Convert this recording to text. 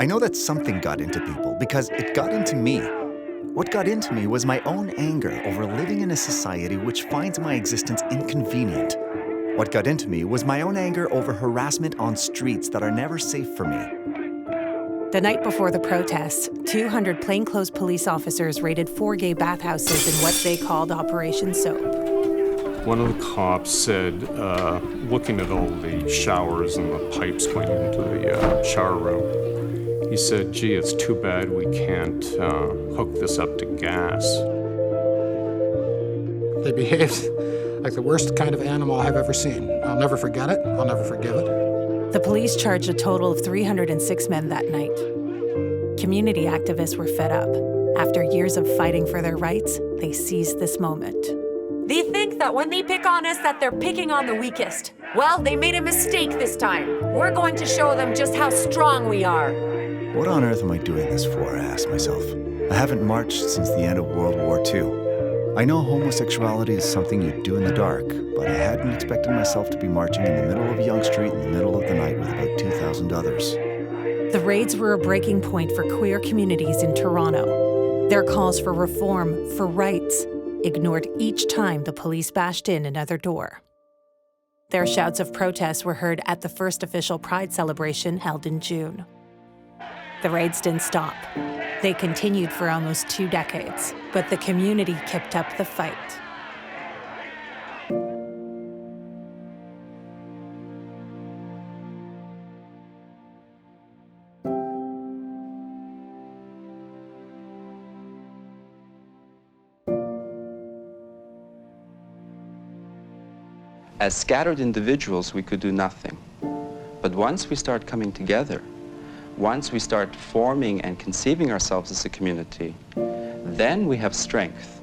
know that something got into people because it got into me. What got into me was my own anger over living in a society which finds my existence inconvenient. What got into me was my own anger over harassment on streets that are never safe for me. The night before the protests, 200 plainclothes police officers raided 4 gay bathhouses in what they called Operation Soap. One of the cops said, looking at all the showers and the pipes going into the shower room, he said, gee, it's too bad we can't hook this up to gas. They behaved like the worst kind of animal I've ever seen. I'll never forget it. I'll never forgive it. The police charged a total of 306 men that night. Community activists were fed up. After years of fighting for their rights, they seized this moment. They think that when they pick on us that they're picking on the weakest. Well, they made a mistake this time. We're going to show them just how strong we are. What on earth am I doing this for, I asked myself. I haven't marched since the end of World War II. I know homosexuality is something you do in the dark, but I hadn't expected myself to be marching in the middle of Yonge Street in the middle of the night with about 2,000 others. The raids were a breaking point for queer communities in Toronto. Their calls for reform, for rights, ignored each time the police bashed in another door. Their shouts of protest were heard at the first official Pride celebration held in June. The raids didn't stop. They continued for almost 2 decades, but the community kept up the fight. As scattered individuals, we could do nothing. But once we start coming together, once we start forming and conceiving ourselves as a community, then we have strength.